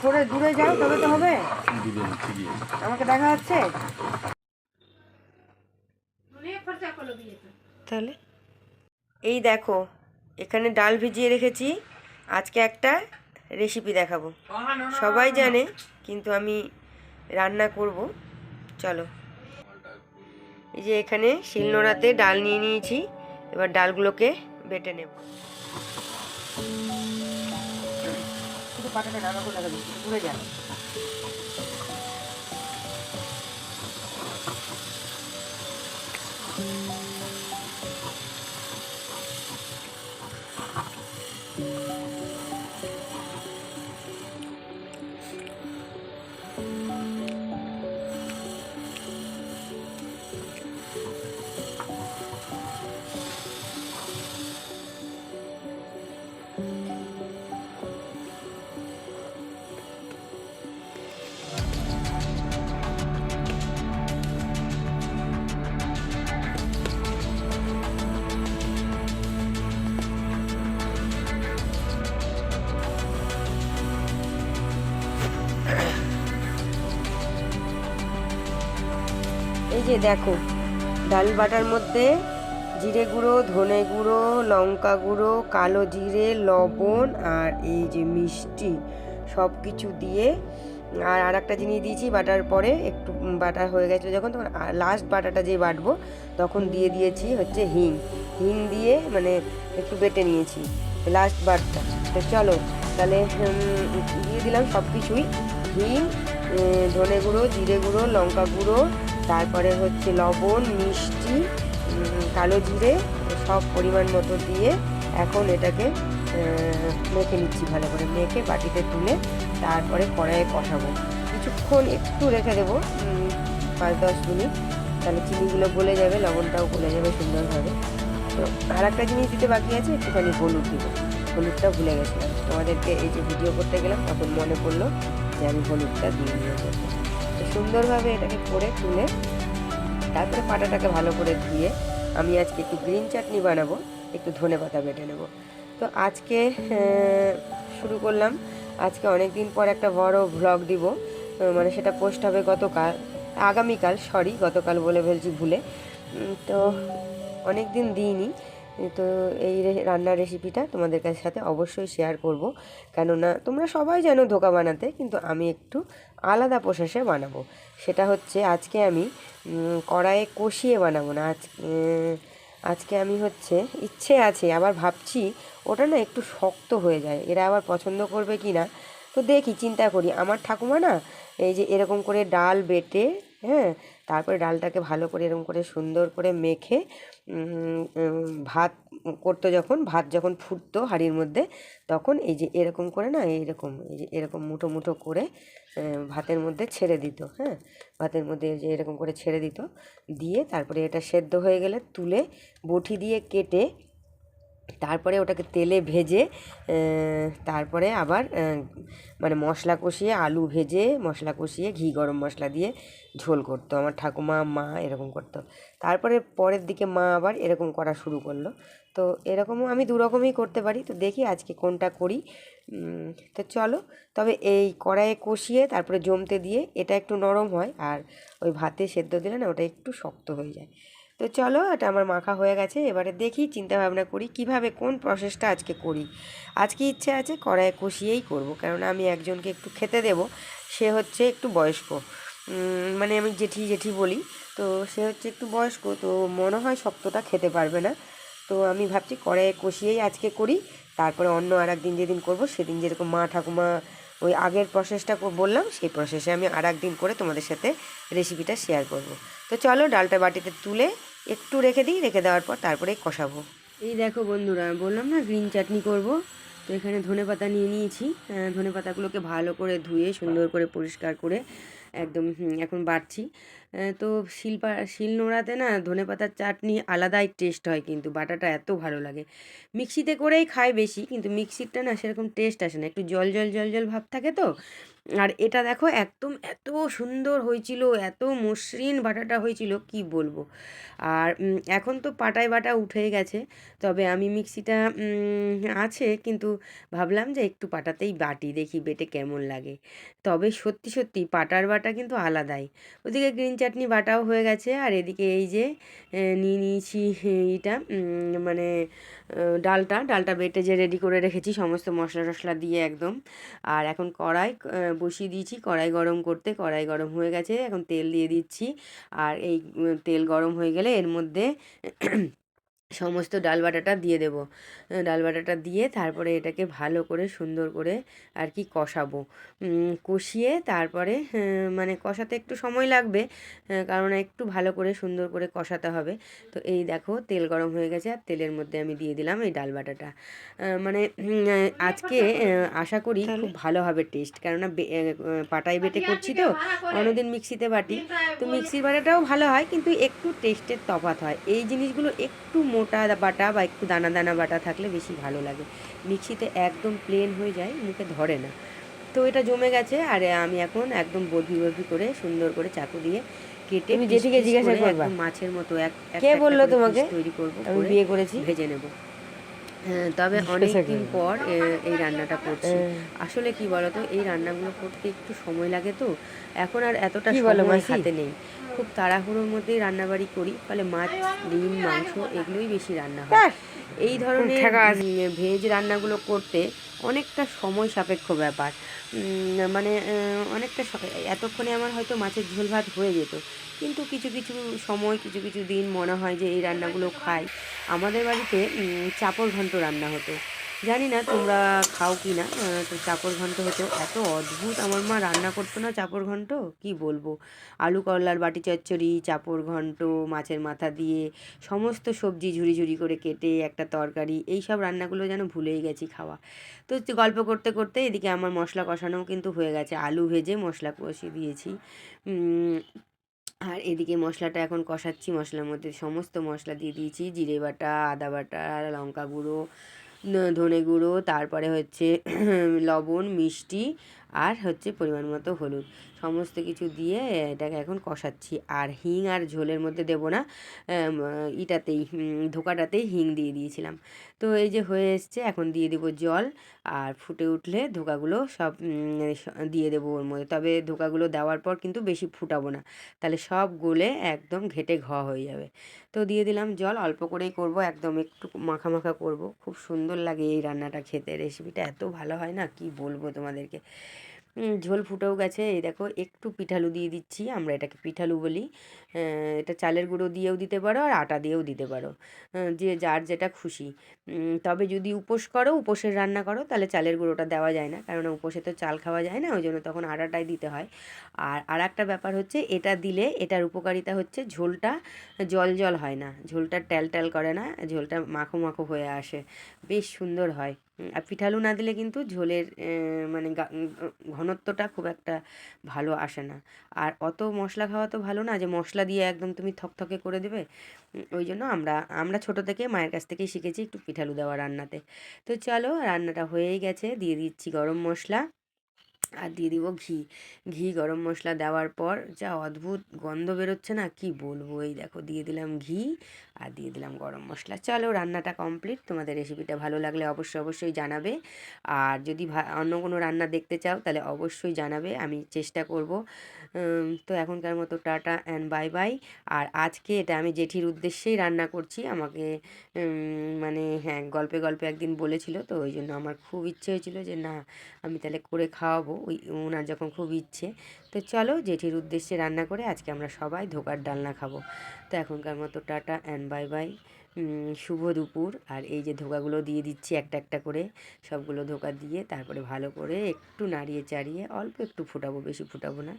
সরে দূরে যাও তবে তো হবে। আমাকে দেখা যাচ্ছে তাহলে। এই দেখো এখানে ডাল ভিজিয়ে রেখেছি, আজকে একটা রেসিপি দেখাবো। সবাই জানে কিন্তু আমি রান্না করব। চলো, এই যে এখানে শিলনোড়াতে ডাল নিয়ে নিয়েছি, এবার ডালগুলোকে বেটে নেব। শুধু পাটাটা রান্না করে লাগাবি, ঘুরে যাবে। এই যে দেখো ডাল বাটার মধ্যে জিরে গুঁড়ো, ধনে গুঁড়ো, লঙ্কা গুঁড়ো, কালো জিরে, লবণ আর এই যে মিষ্টি সব কিছু দিয়ে, আর একটা জিনিস দিয়েছি বাটার পরে, একটু বাটা হয়ে গেছিলো যখন, তখন লাস্ট বাটাটা যে বাটবো তখন দিয়ে দিয়েছি হচ্ছে হিং। হিং দিয়ে মানে একটু বেটে নিয়েছি লাস্ট বাটটা। তো চলো তাহলে দিয়ে দিলাম সব কিছুই, হিং, ধনে গুঁড়ো, জিরে গুঁড়ো, লঙ্কা গুঁড়ো, তারপরে হচ্ছে লবণ, মিষ্টি, কালো জিরে সব পরিমাণ মতো দিয়ে এখন এটাকে মেখে নিচ্ছি ভালো করে। মেখে বাটিতে তুলে তারপরে কড়াইয়ে কষাবো, কিছুক্ষণ একটু রেখে দেবো 5-10 মিনিট, তাহলে চিনিগুলো গলে যাবে, লবণটাও গলে যাবে সুন্দরভাবে। তো আর একটা জিনিস দিতে বাকি আছে, একটুখানি হলুদ দিব, হলুদটা ভুলে গেছিলাম তোমাদেরকে, এই যে ভিডিও করতে গেলাম তখন মনে পড়লো যে আমি হলুদটা দিয়ে নেবো। তো সুন্দরভাবে এটাকে করে তুলে তারপরে পাটাটাকে ভালো করে ধুয়ে আমি আজকে একটু গ্রিন চাটনি বানাবো, একটু ধনেপাতা বেটে নেব। তো আজকে শুরু করলাম, আজকে অনেক দিন পর একটা বড় ভ্লগ দিব, মানে সেটা পোস্ট হবে আগামীকাল, সরি গতকাল বলে ফেলছি ভুলে। তো অনেক দিন দিইনি, তো এই রান্নার রেসিপিটা তোমাদের কাছে সাথে অবশ্যই শেয়ার করব, কেননা তোমরা সবাই জানো ধোকা বানাতে, কিন্তু আমি একটু আলাদা প্রসেসে বানাবো। সেটা হচ্ছে আজকে আমি কড়াইয়ে কষিয়ে বানাবো না, আজকে আমি হচ্ছে ইচ্ছে আছে, আবার ভাবছি ওটা না একটু শক্ত হয়ে যায়, এরা আবার পছন্দ করবে কি না। তো দেখি, চিন্তা করি, আমার ঠাকুমা না এই যে এরকম করে ডাল বেটে, হ্যাঁ, তারপরে ডালটাকে ভালো করে এরকম করে সুন্দর করে মেখে ভাত করতো, যখন ভাত যখন ফুটতো হাঁড়ির মধ্যে, তখন এই যে এরকম করে না, এইরকম এই যে এরকম মুঠো মুঠো করে ভাতের মধ্যে ছেড়ে দিত, হ্যাঁ, ভাতের মধ্যে যে এরকম করে ছেড়ে দিত, দিয়ে তারপরে এটা সেদ্ধ হয়ে গেলে তুলে বটি দিয়ে কেটে তারপরে ওটাকে তেলে ভেজে তারপরে আবার মানে মশলা কষিয়ে, আলু ভেজে মশলা কষিয়ে ঘি গরম মশলা দিয়ে ঝোল করতো আমার ঠাকুমা, মা এরকম করতো। তারপরে পরের দিকে মা আবার এরকম করা শুরু করলো। তো এরকমও আমি দুরকমই করতে পারি, তো দেখি আজকে কোনটা করি। তো চলো, তবে এই কড়াইয়ে কষিয়ে তারপরে জমতে দিয়ে এটা একটু নরম হয়, আর ওই ভাতে সেদ্ধ দিলে না ওটা একটু শক্ত হয়ে যায়। তো চলো, এটা আমার মাখা হয়ে গেছে, এবারে দেখি চিন্তা ভাবনা করি কিভাবে কোন প্রসেসটা আজকে করি। আজকে ইচ্ছে আছে কড়াইয়ে কষিয়েই করব, কারণ আমি একজনকে একটু খেতে দেব, সে হচ্ছে একটু বয়স্ক, মানে আমি জেঠি জেঠি বলি, তো সে হচ্ছে একটু বয়স্ক, তো মনে হয় শক্তটা খেতে পারবে না। তো আমি ভাবছি কড়াইয়ে কষিয়েই আজকে করি, তারপরে অন্য আর একদিন যেদিন করব সেদিন যেরকম মা ঠাকুমা ওই আগের প্রসেসটা বললাম, সেই প্রসেসে আমি আর একদিন করে তোমাদের সাথে রেসিপিটা শেয়ার করব। তো চলো ডালটা বাটিতে তুলে একটু রেখে দিই, রেখে দেওয়ার পর তারপরে কষাবো। এই দেখো বন্ধুরা, বললাম না গ্রিন চাটনি করব, তো এখানে ধনেপাতা নিয়ে নিয়েছি, ধনেপাতাগুলোকে ভালো করে ধুয়ে সুন্দর করে পরিষ্কার করে একদম এখন বাটছি। তো শিলনোড়াতে না ধনেপাতার চাটনি আলাদাই টেস্ট হয়, কিন্তু বাটাটা এত ভালো লাগে। মিক্সিতে করেই খায় বেশি, কিন্তু মিক্সিরটা না সেরকম টেস্ট আসে না, একটু জল জল জল জল ভাব থাকে তো। আর এটা দেখো একদম এত সুন্দর হয়েছিল, এত মসৃণ বাটাটা হয়েছিল কি বলবো। আর এখন তো পাটায় বাটা উঠে গেছে, তবে আমি মিক্সিটা আছে, কিন্তু ভাবলাম যে একটু পাটাতেই বাটি, দেখি বেটে কেমন লাগে। তবে সত্যি সত্যি পাটার বাটা কিন্তু আলাদাই। ওদিকে গ্রিন চাটনি বাটাও হয়ে গেছে, আর এদিকে এই যে নিয়ে নিয়েছি এইটা মানে ডালটা বেটে যে রেডি করে রেখেছি সমস্ত মশলা টশলা দিয়ে একদম। আর এখন কড়াই বসিয়ে দিয়েছি, কড়াই গরম করতে, কড়াই গরম হয়ে গেছে, এখন তেল দিয়ে দিচ্ছি। আর এই তেল গরম হয়ে গেলে এর মধ্যে সমস্ত ডাল বাটাটা দিয়ে দেবো। ডাল বাটাটা দিয়ে তারপরে এটাকে ভালো করে সুন্দর করে আর কি কষাবো। কষিয়ে তারপরে মানে কষাতে একটু সময় লাগবে, কারণ একটু ভালো করে সুন্দর করে কষাতে হবে। তো এই দেখো তেল গরম হয়ে গেছে, আর তেলের মধ্যে আমি দিয়ে দিলাম এই ডাল বাটাটা। মানে আজকে আশা করি খুব ভালো হবে টেস্ট, কেননা পাটায় বেটে করছি তো, অন্যদিন মিক্সিতে বাটি। তো মিক্সির বাটাটাও ভালো হয়, কিন্তু একটু টেস্টের তফাৎ হয়। এই জিনিসগুলো একটু মোটা বাটা বা একটু দানা দানা বাটা থাকলে বেশি ভালো লাগে, মিক্সিতে একদম প্লেন হয়ে যায়, মুখে ধরে না। তো এটা জমে গেছে, আর আমি এখন একদম বরফি বরফি করে সুন্দর করে চাকু দিয়ে কেটে তুমি জেঠিকে জিজ্ঞাসা করবা একদম মাছের মতো কে বললো তোমাকে তৈরি করবো, আমি বিয়ে করেছি? ভেজে নেব। তবে অনেক দিন পর এই রান্নাটা করছি। আসলে কি বলতো, এই রান্নাগুলো করতে একটু সময় লাগে তো, এখন আর এতটা সময় হাতে নেই, খুব তাড়াহুড়োর মধ্যেই রান্নাবাড়ি করি, ফলে মাছ, ডিম, মাংস এগুলোই বেশি রান্না হয়। এই ধরনের ভেজ রান্নাগুলো করতে অনেকটা সময় সাপেক্ষ ব্যাপার। মানে অনেকটা এতক্ষণে আমার হয়তো মাছের ঝোল ভাত হয়ে যেত, কিন্তু কিছু কিছু সময় কিছু কিছু দিন মনে হয় যে এই রান্নাগুলো খাই। আমাদের বাড়িতে চাপড় ঘন্ট রান্না হতো, জানি না তোমরা খাও কি না। তো চাপড় ঘন্ট হতো, এত অদ্ভুত আমার মা রান্না করতো না চাপড় ঘন্ট, কি বলবো। আলু করলার বাটি চচ্চড়ি, চাপড় ঘন্ট, মাছের মাথা দিয়ে সমস্ত সবজি ঝুরি ঝুরি করে কেটে একটা তরকারি, এই সব রান্নাগুলো যেন ভুলেই গেছি খাওয়া। তো গল্প করতে করতে এদিকে আমার মশলা কষানোও কিন্তু হয়ে গেছে, আলু ভেজে মশলা কষিয়ে দিয়েছি। আর এদিকে মশলাটা এখন কষাচ্ছি, মশলার মধ্যে সমস্ত মশলা দিয়ে দিয়েছি, জিরে বাটা, আদা বাটা, লঙ্কা গুঁড়ো, ধনে গুঁড়ো, তারপরে হচ্ছে লবণ, মিষ্টি, আর হচ্ছে পরিমাণ মতো হলুদ, সমস্ত কিছু দিয়ে এটাকে এখন কষাচ্ছি। আর হিং আর ঝোলের মধ্যে দেবো না, ইটাতেই ধোকাটাতেই হিং দিয়ে দিয়েছিলাম। তো এই যে হয়ে এসছে, এখন দিয়ে দেবো জল, আর ফুটে উঠলে ধোকাগুলো সব দিয়ে দেবো ওর মধ্যে। তবে ধোকাগুলো দেওয়ার পর কিন্তু বেশি ফুটাবো না, তাহলে সব গলে একদম ঘেটে হয়ে যাবে। তো দিয়ে দিলাম জল, অল্প করেই করব, একদম একটু মাখা মাখা করব, খুব সুন্দর লাগে এই রান্নাটা খেতে, রেসিপিটা এত ভালো হয় না কি বলবো তোমাদেরকে। ঝোল ফুটেও গেছে, এই দেখো একটু পিঠালু দিয়ে দিচ্ছি, আমরা এটাকে পিঠালু বলি। এটা চালের গুঁড়ো দিয়েও দিতে পারো, আর আটা দিয়েও দিতে পারো, যে যার যেটা খুশি। তবে যদি উপোস করো, উপোসের রান্না করো, তাহলে চালের গুঁড়োটা দেওয়া যায় না, কারণ উপোসে তো চাল খাওয়া যায় না, ওই জন্য তখন আটাটাই দিতে হয়। আর একটা ব্যাপার হচ্ছে, এটা দিলে এটার উপকারিতা হচ্ছে ঝোলটা জল জল হয় না, ঝোলটা ট্যাল ট্যাল করে না, ঝোলটা মাখো মাখো হয়ে আসে, বেশ সুন্দর হয়। আর পিঠালু না দিলে কিন্তু ঝোলের মানে ঘনত্বটা খুব একটা ভালো আসে না। আর অত মশলা খাওয়া তো ভালো না, যে মশলা দিয়ে একদম তুমি থকথকে করে দেবে। ওই জন্য আমরা ছোটো থেকে মায়ের কাছ থেকেই শিখেছি একটু পিঠালু দেওয়া রান্নাতে। তো চলো, রান্নাটা হয়েই গেছে, দিয়ে দিচ্ছি গরম মশলা, আর দিয়ে দিব ঘি। গরম মশলা দেওয়ার পর যা অদ্ভুত গন্ধ বেরোচ্ছে না কি বলবো। এই দেখো দিয়ে দিলাম ঘি, আর দিয়ে দিলাম গরম মশলা। চলো, রান্নাটা কমপ্লিট। তোমাদের রেসিপিটা ভালো লাগলে অবশ্যই জানাবে, আর যদি অন্য কোনো রান্না দেখতে চাও তাহলে অবশ্যই জানাবে, আমি চেষ্টা করব। তো এখনকার মতো টাটা অ্যান্ড বাই বাই। আর আজকে এটা আমি জেঠির উদ্দেশ্যেই রান্না করছি, আমাকে মানে হ্যাঁ গল্পে গল্পে একদিন বলেছিল, তো ওই জন্য আমার খুব ইচ্ছে হয়েছিল যে না, আমি তাহলে করে খাওয়াবো, ওই ওনার যখন খুব ইচ্ছে। তো চলো, জেঠির উদ্দেশ্যে রান্না করে আজকে আমরা সবাই ধোকার ডালনা খাবো। তো এখনকার মতো টাটা অ্যান্ড বাই বাই, শুভ দুপুর। আর এই যে ধোকাগুলো দিয়ে দিচ্ছি একটা একটা করে, সবগুলো ধোকা দিয়ে তারপরে ভালো করে একটু নাড়িয়ে চাড়িয়ে অল্প একটু ফুটাবো, বেশি ফুটাবো না।